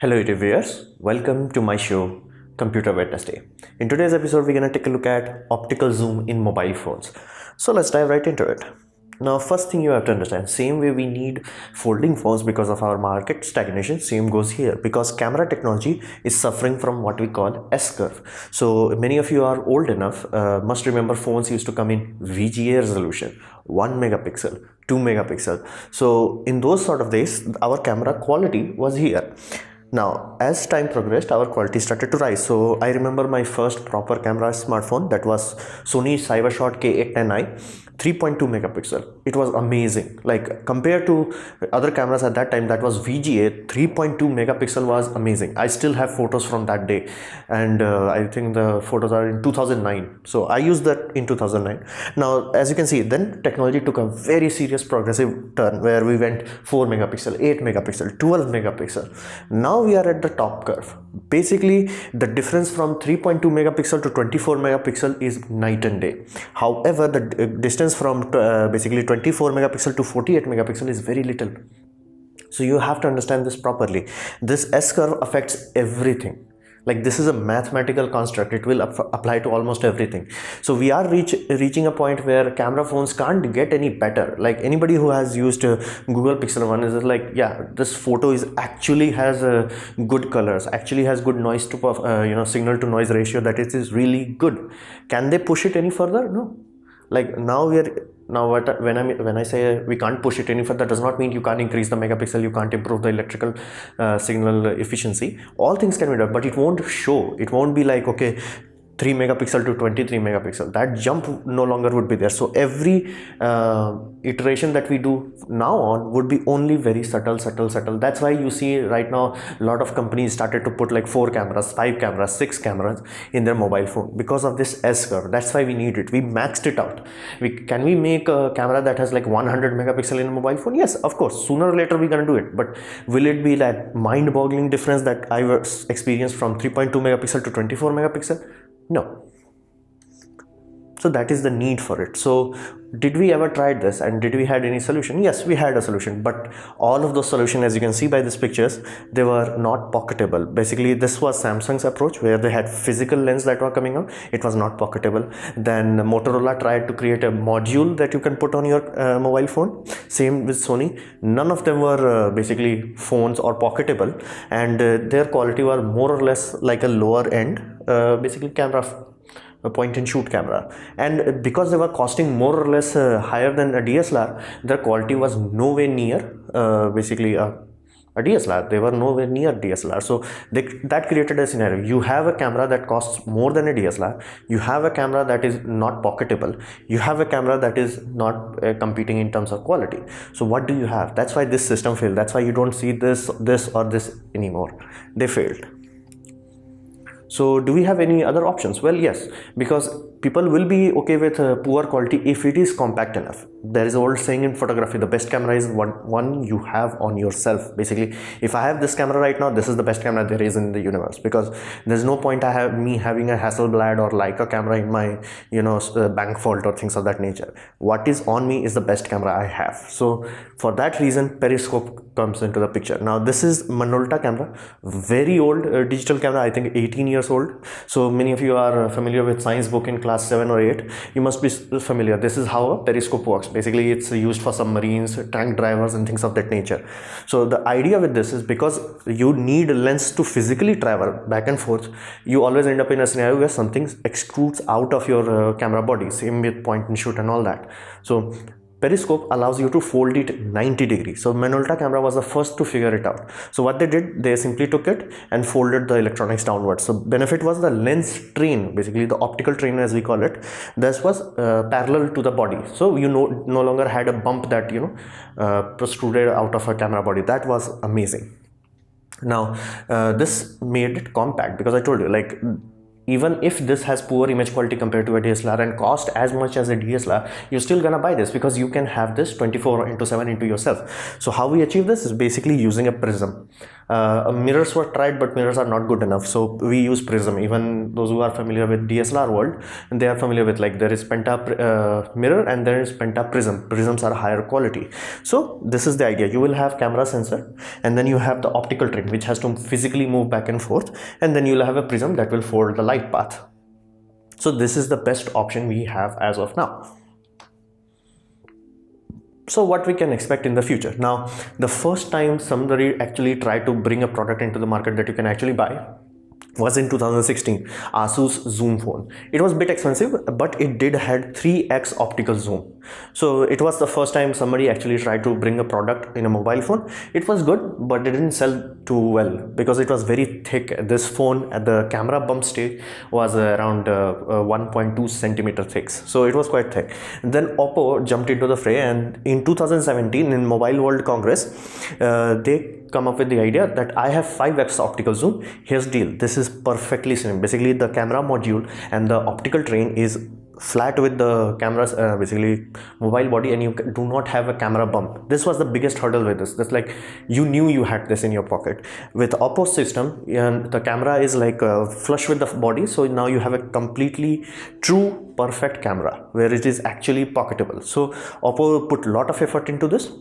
Hello YouTube viewers, welcome to my show Computer Wednesday. In today's episode we're going to take a look at optical zoom in mobile phones. So let's dive right into it. Now first thing you have to understand, same way we need folding phones because of our market stagnation, same goes here because camera technology is suffering from what we call SCurve. So many of you are old enough, must remember phones used to come in VGA resolution, 1 megapixel, 2 megapixel. So in those sort of days our camera quality was here. Now, as time progressed, our quality started to rise. So, I remember my first proper camera smartphone, that was Sony Cybershot K810i, 3.2 megapixel. It was amazing. Like, compared to other cameras at that time, that was VGA, 3.2 megapixel was amazing. I still have photos from that day, and I think the photos are in 2009. So, I used that in 2009. Now, as you can see, then technology took a very serious progressive turn where we went 4 megapixel, 8 megapixel, 12 megapixel. Now we are at the top curve. Basically, the difference from 3.2 megapixel to 24 megapixel is night and day. However, the distance from basically 24 megapixel to 48 megapixel is very little. So you have to understand this properly. This S-curve affects everything. Like, this is a mathematical construct. It will apply to almost everything. So we are reaching a point where camera phones can't get any better. Like, anybody who has used Google Pixel 1 is like, yeah, this photo is actually has good colors, actually has good noise to signal to noise ratio, that it is really good. Can they push it any further? No. Like, when I say we can't push it any further, does not mean you can't increase the megapixel, you can't improve the electrical signal efficiency. All things can be done, but it won't show. It won't be like, okay, 3 megapixel to 23 megapixel. That jump no longer would be there. So every iteration that we do now on would be only very subtle. That's why you see right now a lot of companies started to put like 4 cameras, 5 cameras, 6 cameras in their mobile phone because of this S curve. That's why we need it. We maxed it out. Can we make a camera that has like 100 megapixel in a mobile phone? Yes, of course. Sooner or later we're gonna do it. But will it be that mind-boggling difference that I experienced from 3.2 megapixel to 24 megapixel? No. So that is the need for it. So did we ever try this and did we had any solution? Yes, we had a solution, but all of those solutions, as you can see by these pictures, they were not pocketable. Basically, this was Samsung's approach where they had physical lens that were coming out. It was not pocketable. Then Motorola tried to create a module that you can put on your mobile phone. Same with Sony. None of them were basically phones or pocketable, and their quality were more or less like a lower end basically camera, a point and shoot camera, and because they were costing more or less higher than a DSLR, their quality was nowhere near basically a DSLR. They were nowhere near DSLR. So that created a scenario. You have a camera that costs more than a DSLR, you have a camera that is not pocketable, you have a camera that is not competing in terms of quality. So what do you have? That's why this system failed. That's why you don't see this or this anymore. They failed. So do we have any other options? Well, yes, because people will be okay with poor quality if it is compact enough. There is an old saying in photography, the best camera is one you have on yourself. Basically, if I have this camera right now, this is the best camera there is in the universe, because there's no point me having a Hasselblad or Leica camera in my bank vault or things of that nature. What is on me is the best camera I have. So for that reason, Periscope comes into the picture. Now this is Minolta camera, very old digital camera, I think 18 years old. So many of you are familiar with science book in class 7 or 8. You must be familiar. This is how a periscope works. Basically, it's used for submarines, tank drivers and things of that nature. So the idea with this is, because you need a lens to physically travel back and forth, you always end up in a scenario where something extrudes out of your camera body. Same with point and shoot and all that. So Periscope allows you to fold it 90 degrees. So Minolta camera was the first to figure it out. So what they did, they simply took it and folded the electronics downwards. So benefit was the lens train, basically the optical train as we call it. This was parallel to the body. So you no longer had a bump that protruded out of a camera body. That was amazing. Now this made it compact, because I told you, like, even if this has poor image quality compared to a DSLR and cost as much as a DSLR, you're still gonna buy this because you can have this 24/7 into yourself. So how we achieve this is basically using a prism. Mirrors were tried, but mirrors are not good enough, so we use prism. Even those who are familiar with DSLR world, they are familiar with, like, there is penta mirror and there is penta prism. Prisms are higher quality. So this is the idea. You will have camera sensor, and then you have the optical train which has to physically move back and forth, and then you'll have a prism that will fold the light path. So this is the best option we have as of now. So what we can expect in the future? Now, the first time somebody actually tried to bring a product into the market that you can actually buy was in 2016, Asus Zenfone. It was a bit expensive, but it did had 3x optical zoom. So it was the first time somebody actually tried to bring a product in a mobile phone. It was good, but it didn't sell too well because it was very thick. This phone at the camera bump stage was around 1.2 centimeter thick. So it was quite thick. Then Oppo jumped into the fray, and in 2017 in Mobile World Congress, they come up with the idea that I have 5x optical zoom. Here's the deal. This is perfectly same. Basically, the camera module and the optical train is flat with the camera's basically mobile body, and you do not have a camera bump. This was the biggest hurdle with this. That's like you knew you had this in your pocket. With Oppo system, and the camera is like flush with the body, so now you have a completely true perfect camera where it is actually pocketable. So Oppo put a lot of effort into this,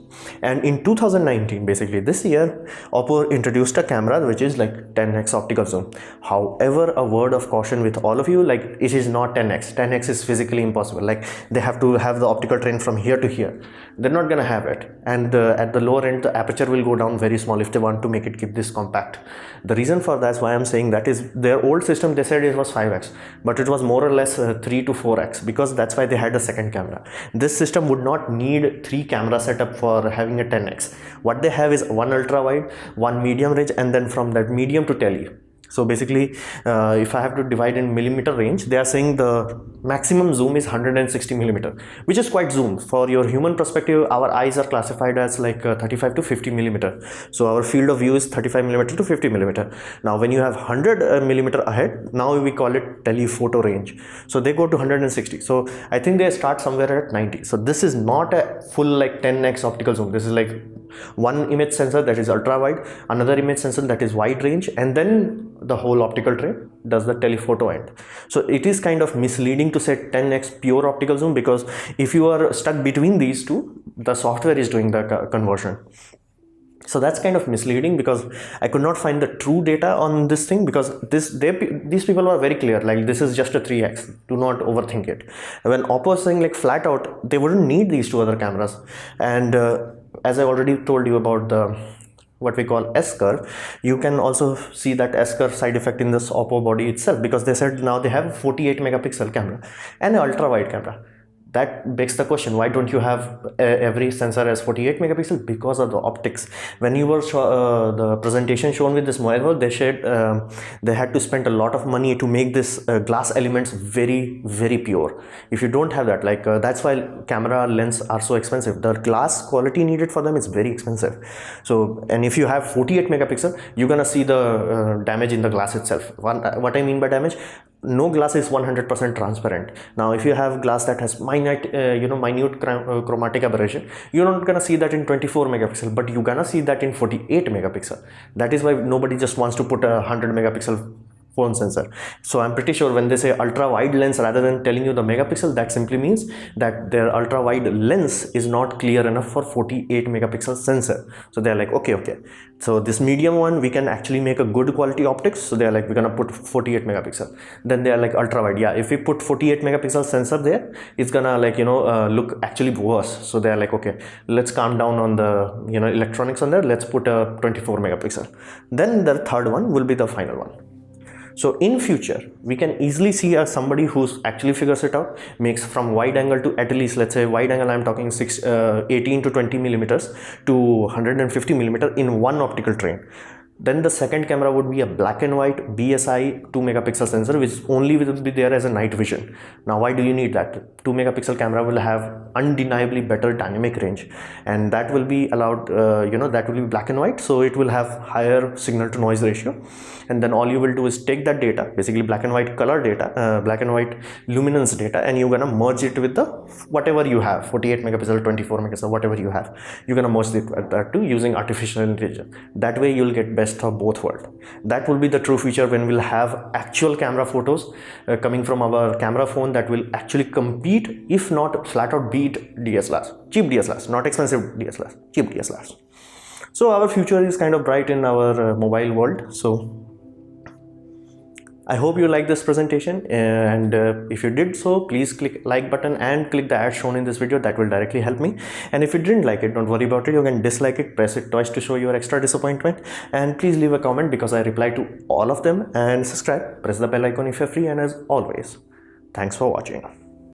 and in 2019, basically this year, Oppo introduced a camera which is like 10x optical zoom. However, a word of caution with all of you, like, it is not 10x. 10x is physically impossible. Like, they have to have the optical train from here to here. They're not gonna have it, and at the lower end the aperture will go down very small if they want to make it keep this compact. The reason for that's why I'm saying that is their old system, they said it was 5x, but it was more or less 3 to 4x, because that's why they had a second camera. This system would not need 3 camera setup for having a 10x. What they have is one ultra wide, one medium range, and then from that medium to tele. So basically, if I have to divide in millimeter range, they are saying the maximum zoom is 160 millimeter, which is quite zoom. For your human perspective, our eyes are classified as like 35 to 50 millimeter. So our field of view is 35 millimeter to 50 millimeter. Now, when you have 100 millimeter ahead, now we call it telephoto range. So they go to 160. So I think they start somewhere at 90. So this is not a full like 10x optical zoom. This is like one image sensor that is ultra wide, another image sensor that is wide range, and then the whole optical train does the telephoto end. So it is kind of misleading to say 10x pure optical zoom, because if you are stuck between these two, the software is doing the conversion. So that's kind of misleading, because I could not find the true data on this thing, because these people were very clear, like, this is just a 3x, do not overthink it. When Oppo is saying like flat out, they wouldn't need these two other cameras. And as I already told you about the what we call SCurve, you can also see that SCurve side effect in this Oppo body itself, because they said now they have a 48 megapixel camera and an ultra wide camera. That begs the question, why don't you have every sensor as 48 megapixel? Because of the optics. When you were the presentation shown with this mobile phone, they said they had to spend a lot of money to make this glass elements very, very pure. If you don't have that, like that's why camera lens are so expensive. The glass quality needed for them is very expensive. So, and if you have 48 megapixel, you're gonna see the damage in the glass itself. What I mean by damage, no glass is 100% transparent. Now, if you have glass that has minute chromatic aberration, you're not gonna see that in 24 megapixel, but you're gonna see that in 48 megapixel. That is why nobody just wants to put a 100 megapixel phone sensor. So I'm pretty sure when they say ultra wide lens rather than telling you the megapixel, that simply means that their ultra wide lens is not clear enough for 48 megapixel sensor. So they're like, okay, so this medium one, we can actually make a good quality optics. So they're like, we're gonna put 48 megapixel. Then they're like, ultra wide, yeah, if we put 48 megapixel sensor there, it's gonna like, look actually worse. So they're like, okay, let's calm down on the electronics on there, let's put a 24 megapixel. Then the third one will be the final one. So in future, we can easily see somebody who's actually figures it out, makes from wide angle to at least, let's say wide angle, I'm talking 18 to 20 millimeters to 150 millimeter in one optical train. Then the second camera would be a black and white BSI 2 megapixel sensor, which only will be there as a night vision. Now, why do you need that? 2 megapixel camera will have undeniably better dynamic range, and that will be allowed, that will be black and white, so it will have higher signal to noise ratio. And then all you will do is take that data, basically black and white color data, black and white luminance data, and you're gonna merge it with the whatever you have, 48 megapixel, 24 megapixel, whatever you have. You're gonna merge it with that too using artificial intelligence. That way you'll get best best of both worlds. That will be the true future, when we'll have actual camera photos coming from our camera phone that will actually compete, if not flat out beat DSLRs, cheap DSLRs, not expensive DSLRs, cheap DSLRs. So our future is kind of bright in our mobile world. So I hope you like this presentation, and if you did so, please click like button and click the ad shown in this video. That will directly help me. And if you didn't like it, don't worry about it. You can dislike it, press it twice to show your extra disappointment, and please leave a comment because I reply to all of them. And subscribe, press the bell icon if you're free, and as always, thanks for watching.